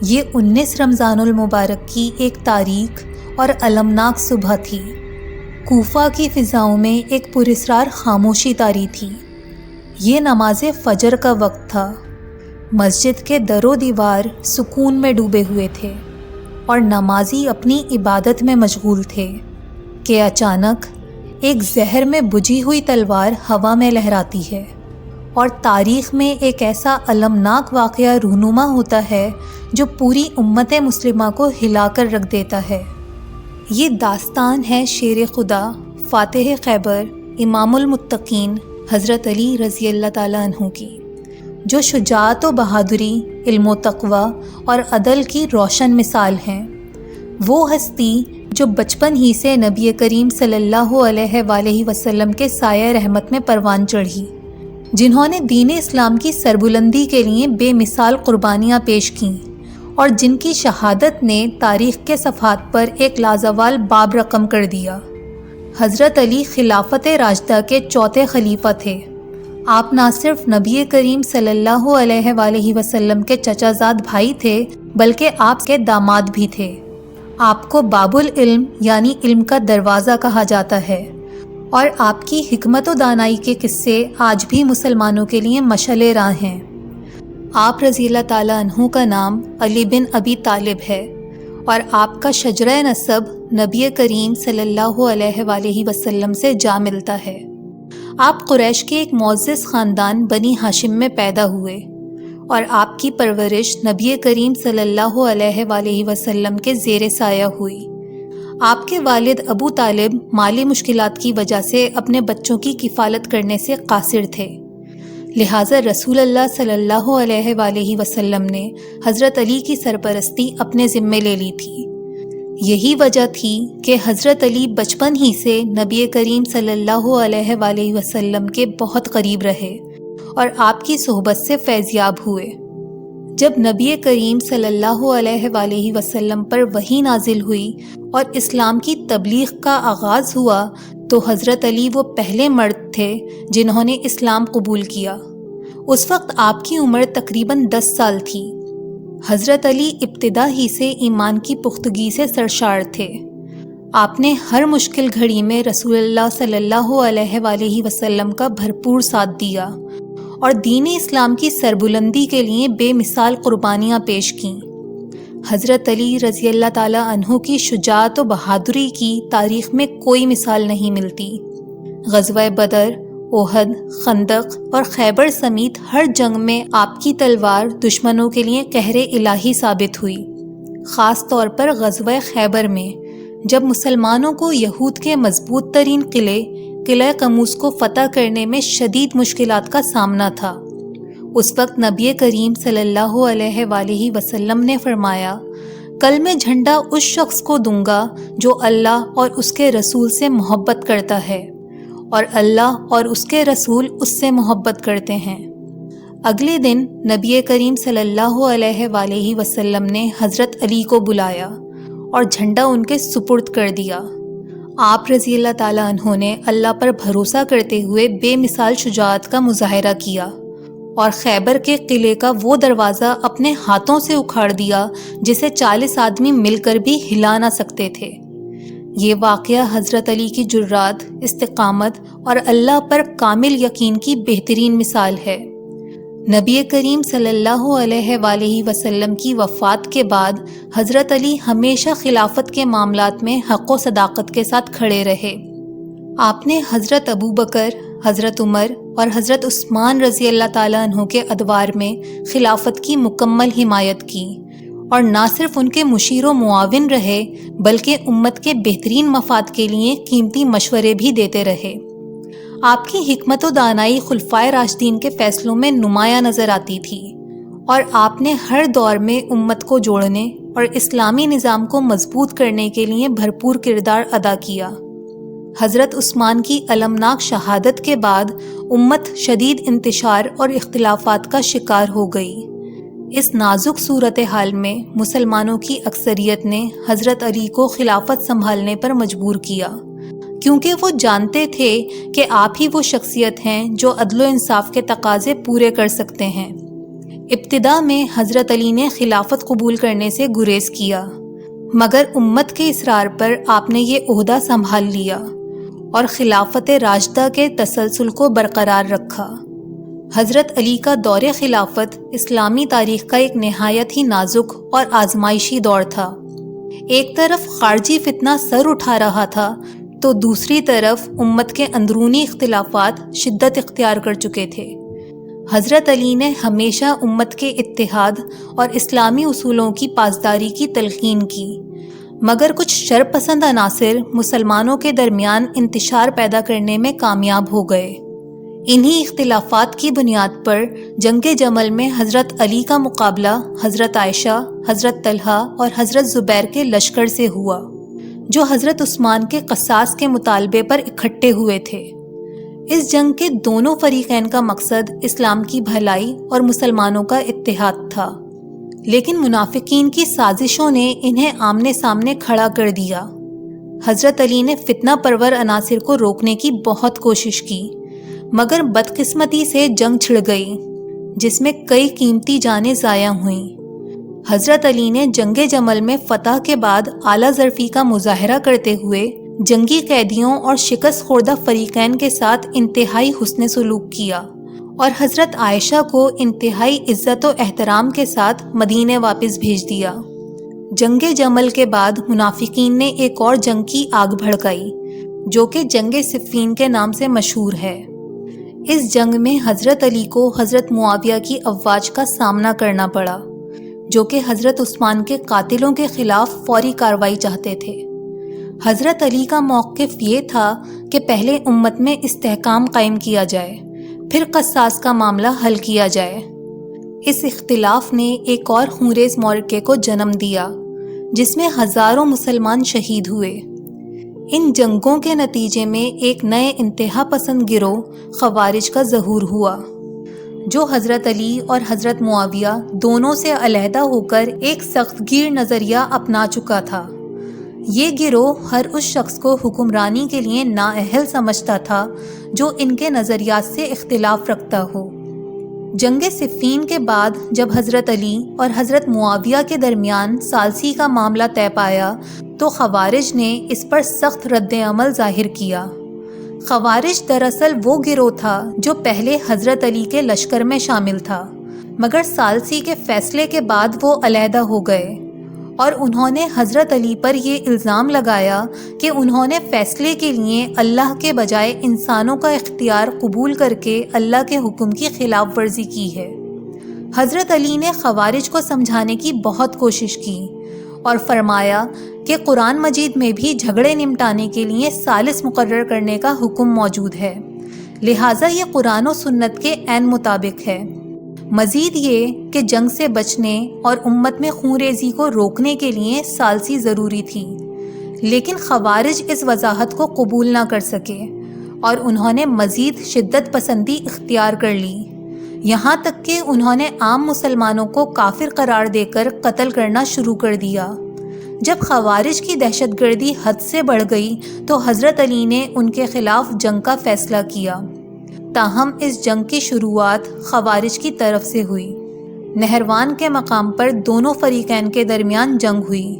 یہ 19 رمضان المبارک کی ایک تاریک اور المناک صبح تھی۔ کوفہ کی فضاؤں میں ایک پراسرار خاموشی طاری تھی۔ یہ نماز فجر کا وقت تھا۔ مسجد کے در و دیوار سکون میں ڈوبے ہوئے تھے اور نمازی اپنی عبادت میں مشغول تھے کہ اچانک ایک زہر میں بجھی ہوئی تلوار ہوا میں لہراتی ہے اور تاریخ میں ایک ایسا المناک واقعہ رونما ہوتا ہے جو پوری امت مسلمہ کو ہلا کر رکھ دیتا ہے۔ یہ داستان ہے شیر خدا فاتح خیبر امام المتقین حضرت علی رضی اللہ تعالیٰ عنہ کی، جو شجاعت و بہادری، علم و تقوی اور عدل کی روشن مثال ہیں۔ وہ ہستی جو بچپن ہی سے نبی کریم صلی اللہ علیہ وآلہ وسلم کے سایہ رحمت میں پروان چڑھی، جنہوں نے دین اسلام کی سربلندی کے لیے بے مثال قربانیاں پیش کیں اور جن کی شہادت نے تاریخ کے صفحات پر ایک لازوال باب رقم کر دیا۔ حضرت علی خلافت راشدہ کے چوتھے خلیفہ تھے۔ آپ نہ صرف نبی کریم صلی اللہ علیہ وآلہ وسلم کے چچا زاد بھائی تھے بلکہ آپ کے داماد بھی تھے۔ آپ کو باب العلم یعنی علم کا دروازہ کہا جاتا ہے، اور آپ کی حکمت و دانائی کے قصے آج بھی مسلمانوں کے لیے مشعل راہ ہیں۔ آپ رضی اللہ تعالیٰ عنہ کا نام علی بن ابی طالب ہے اور آپ کا شجرہ نسب نبی کریم صلی اللہ علیہ وآلہ وسلم سے جا ملتا ہے۔ آپ قریش کے ایک معزز خاندان بنی ہاشم میں پیدا ہوئے اور آپ کی پرورش نبی کریم صلی اللہ علیہ وآلہ وسلم کے زیر سایہ ہوئی۔ آپ کے والد ابو طالب مالی مشکلات کی وجہ سے اپنے بچوں کی کفالت کرنے سے قاصر تھے، لہٰذا رسول اللہ صلی اللہ علیہ وآلہ وسلم نے حضرت علی کی سرپرستی اپنے ذمے لے لی تھی۔ یہی وجہ تھی کہ حضرت علی بچپن ہی سے نبی کریم صلی اللہ علیہ وآلہ وسلم کے بہت قریب رہے اور آپ کی صحبت سے فیضیاب ہوئے۔ جب نبی کریم صلی اللہ علیہ وآلہ وسلم پر وحی نازل ہوئی اور اسلام کی تبلیغ کا آغاز ہوا تو حضرت علی وہ پہلے مرد تھے جنہوں نے اسلام قبول کیا۔ اس وقت آپ کی عمر تقریباً 10 سال تھی۔ حضرت علی ابتدا ہی سے ایمان کی پختگی سے سرشار تھے۔ آپ نے ہر مشکل گھڑی میں رسول اللہ صلی اللہ علیہ وآلہ وسلم کا بھرپور ساتھ دیا اور دین اسلام کی سربلندی کے لیے بے مثال قربانیاں پیش کیں۔ حضرت علی رضی اللہ تعالیٰ عنہ کی شجاعت و بہادری کی تاریخ میں کوئی مثال نہیں ملتی۔ غزوہ بدر، احد، خندق اور خیبر سمیت ہر جنگ میں آپ کی تلوار دشمنوں کے لیے قہر الہی ثابت ہوئی۔ خاص طور پر غزوہ خیبر میں جب مسلمانوں کو یہود کے مضبوط ترین قلعہ قموس کو فتح کرنے میں شدید مشکلات کا سامنا تھا، اس وقت نبی کریم صلی اللہ علیہ وآلہ وسلم نے فرمایا، کل میں جھنڈا اس شخص کو دوں گا جو اللہ اور اس کے رسول سے محبت کرتا ہے اور اللہ اور اس کے رسول اس سے محبت کرتے ہیں۔ اگلے دن نبی کریم صلی اللہ علیہ وآلہ وسلم نے حضرت علی کو بلایا اور جھنڈا ان کے سپرد کر دیا۔ آپ رضی اللہ تعالیٰ عنہ نے اللہ پر بھروسہ کرتے ہوئے بے مثال شجاعت کا مظاہرہ کیا اور خیبر کے قلعے کا وہ دروازہ اپنے ہاتھوں سے اکھاڑ دیا جسے 40 آدمی مل کر بھی ہلا نہ سکتے تھے۔ یہ واقعہ حضرت علی کی جرات، استقامت اور اللہ پر کامل یقین کی بہترین مثال ہے۔ نبی کریم صلی اللہ علیہ وآلہ وسلم کی وفات کے بعد حضرت علی ہمیشہ خلافت کے معاملات میں حق و صداقت کے ساتھ کھڑے رہے۔ آپ نے حضرت ابو بکر، حضرت عمر اور حضرت عثمان رضی اللہ تعالیٰ عنہ کے ادوار میں خلافت کی مکمل حمایت کی اور نہ صرف ان کے مشیر و معاون رہے بلکہ امت کے بہترین مفاد کے لیے قیمتی مشورے بھی دیتے رہے۔ آپ کی حکمت و دانائی خلفائے راشدین کے فیصلوں میں نمایاں نظر آتی تھی اور آپ نے ہر دور میں امت کو جوڑنے اور اسلامی نظام کو مضبوط کرنے کے لیے بھرپور کردار ادا کیا۔ حضرت عثمان کی المناک شہادت کے بعد امت شدید انتشار اور اختلافات کا شکار ہو گئی۔ اس نازک صورتحال میں مسلمانوں کی اکثریت نے حضرت علی کو خلافت سنبھالنے پر مجبور کیا، کیونکہ وہ جانتے تھے کہ آپ ہی وہ شخصیت ہیں جو عدل و انصاف کے تقاضے پورے کر سکتے ہیں۔ ابتدا میں حضرت علی نے خلافت قبول کرنے سے گریز کیا، مگر امت کے اصرار پر آپ نے یہ عہدہ سنبھال لیا اور خلافت راشدہ کے تسلسل کو برقرار رکھا۔ حضرت علی کا دور خلافت اسلامی تاریخ کا ایک نہایت ہی نازک اور آزمائشی دور تھا۔ ایک طرف خارجی فتنہ سر اٹھا رہا تھا تو دوسری طرف امت کے اندرونی اختلافات شدت اختیار کر چکے تھے۔ حضرت علی نے ہمیشہ امت کے اتحاد اور اسلامی اصولوں کی پاسداری کی تلقین کی، مگر کچھ شر پسند عناصر مسلمانوں کے درمیان انتشار پیدا کرنے میں کامیاب ہو گئے۔ انہی اختلافات کی بنیاد پر جنگ جمل میں حضرت علی کا مقابلہ حضرت عائشہ، حضرت طلحہ اور حضرت زبیر کے لشکر سے ہوا، جو حضرت عثمان کے قصاص کے مطالبے پر اکٹھے ہوئے تھے۔ اس جنگ کے دونوں فریقین کا مقصد اسلام کی بھلائی اور مسلمانوں کا اتحاد تھا، لیکن منافقین کی سازشوں نے انہیں آمنے سامنے کھڑا کر دیا۔ حضرت علی نے فتنہ پرور عناصر کو روکنے کی بہت کوشش کی، مگر بدقسمتی سے جنگ چھڑ گئی، جس میں کئی قیمتی جانیں ضائع ہوئیں۔ حضرت علی نے جنگ جمل میں فتح کے بعد اعلیٰ ظرفی کا مظاہرہ کرتے ہوئے جنگی قیدیوں اور شکست خوردہ فریقین کے ساتھ انتہائی حسن سلوک کیا اور حضرت عائشہ کو انتہائی عزت و احترام کے ساتھ مدینے واپس بھیج دیا۔ جنگ جمل کے بعد منافقین نے ایک اور جنگ کی آگ بھڑکائی، جو کہ جنگ صفین کے نام سے مشہور ہے۔ اس جنگ میں حضرت علی کو حضرت معاویہ کی افواج کا سامنا کرنا پڑا، جو کہ حضرت عثمان کے قاتلوں کے خلاف فوری کارروائی چاہتے تھے۔ حضرت علی کا موقف یہ تھا کہ پہلے امت میں استحکام قائم کیا جائے، پھر قصاص کا معاملہ حل کیا جائے۔ اس اختلاف نے ایک اور خونریز معرکے کو جنم دیا، جس میں ہزاروں مسلمان شہید ہوئے۔ ان جنگوں کے نتیجے میں ایک نئے انتہا پسند گروہ خوارج کا ظہور ہوا، جو حضرت علی اور حضرت معاویہ دونوں سے علیحدہ ہو کر ایک سخت گیر نظریہ اپنا چکا تھا۔ یہ گروہ ہر اس شخص کو حکمرانی کے لیے نااہل سمجھتا تھا جو ان کے نظریات سے اختلاف رکھتا ہو۔ جنگ صفین کے بعد جب حضرت علی اور حضرت معاویہ کے درمیان ثالثی کا معاملہ طے پایا تو خوارج نے اس پر سخت رد عمل ظاہر کیا۔ خوارج دراصل وہ گروہ تھا جو پہلے حضرت علی کے لشکر میں شامل تھا، مگر ثالثی کے فیصلے کے بعد وہ علیحدہ ہو گئے، اور انہوں نے حضرت علی پر یہ الزام لگایا کہ انہوں نے فیصلے کے لیے اللہ کے بجائے انسانوں کا اختیار قبول کر کے اللہ کے حکم کی خلاف ورزی کی ہے۔ حضرت علی نے خوارج کو سمجھانے کی بہت کوشش کی اور فرمایا کہ قرآن مجید میں بھی جھگڑے نمٹانے کے لیے ثالث مقرر کرنے کا حکم موجود ہے، لہٰذا یہ قرآن و سنت کے عین مطابق ہے۔ مزید یہ کہ جنگ سے بچنے اور امت میں خون ریزی کو روکنے کے لیے ثالثی ضروری تھی، لیکن خوارج اس وضاحت کو قبول نہ کر سکے اور انہوں نے مزید شدت پسندی اختیار کر لی، یہاں تک کہ انہوں نے عام مسلمانوں کو کافر قرار دے کر قتل کرنا شروع کر دیا۔ جب خوارج کی دہشت گردی حد سے بڑھ گئی تو حضرت علی نے ان کے خلاف جنگ کا فیصلہ کیا، تاہم اس جنگ کی شروعات خوارج کی طرف سے ہوئی۔ نہروان کے مقام پر دونوں فریقین کے درمیان جنگ ہوئی،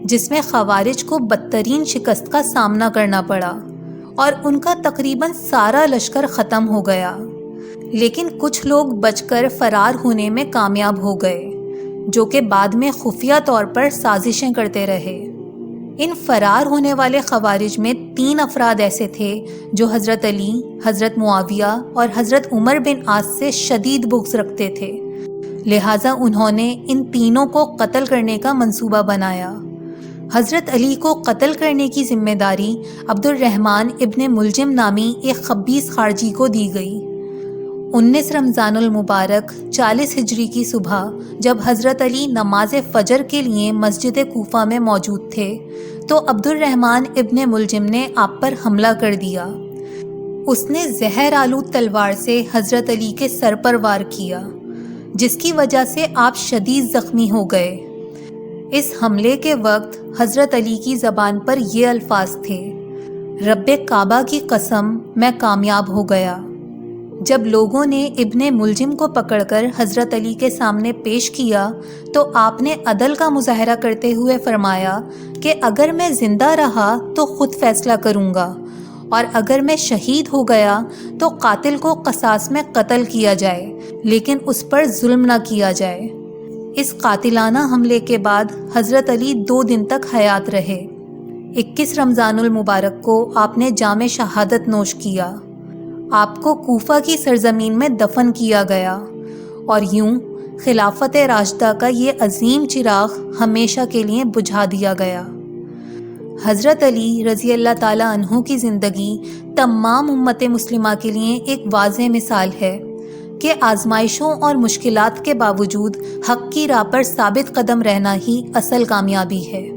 جس میں خوارج کو بدترین شکست کا سامنا کرنا پڑا اور ان کا تقریباً سارا لشکر ختم ہو گیا، لیکن کچھ لوگ بچ کر فرار ہونے میں کامیاب ہو گئے، جو کہ بعد میں خفیہ طور پر سازشیں کرتے رہے۔ ان فرار ہونے والے خوارج میں 3 افراد ایسے تھے جو حضرت علی، حضرت معاویہ اور حضرت عمر بن عاص سے شدید بغض رکھتے تھے، لہٰذا انہوں نے ان تینوں کو قتل کرنے کا منصوبہ بنایا۔ حضرت علی کو قتل کرنے کی ذمہ داری عبد الرحمن ابن ملجم نامی ایک خبیث خارجی کو دی گئی۔ 19 رمضان المبارک 40 ہجری کی صبح جب حضرت علی نماز فجر کے لیے مسجد کوفہ میں موجود تھے تو عبد الرحمن ابن ملجم نے آپ پر حملہ کر دیا۔ اس نے زہر آلود تلوار سے حضرت علی کے سر پر وار کیا، جس کی وجہ سے آپ شدید زخمی ہو گئے۔ اس حملے کے وقت حضرت علی کی زبان پر یہ الفاظ تھے: رب کعبہ کی قسم، میں کامیاب ہو گیا۔ جب لوگوں نے ابن ملجم کو پکڑ کر حضرت علی کے سامنے پیش کیا تو آپ نے عدل کا مظاہرہ کرتے ہوئے فرمایا کہ اگر میں زندہ رہا تو خود فیصلہ کروں گا، اور اگر میں شہید ہو گیا تو قاتل کو قصاص میں قتل کیا جائے، لیکن اس پر ظلم نہ کیا جائے۔ اس قاتلانہ حملے کے بعد حضرت علی 2 دن تک حیات رہے۔ 21 رمضان المبارک کو آپ نے جام شہادت نوش کیا۔ آپ کو کوفہ کی سرزمین میں دفن کیا گیا، اور یوں خلافت راشدہ کا یہ عظیم چراغ ہمیشہ کے لیے بجھا دیا گیا۔ حضرت علی رضی اللہ تعالیٰ عنہ کی زندگی تمام امت مسلمہ کے لیے ایک واضح مثال ہے کہ آزمائشوں اور مشکلات کے باوجود حق کی راہ پر ثابت قدم رہنا ہی اصل کامیابی ہے۔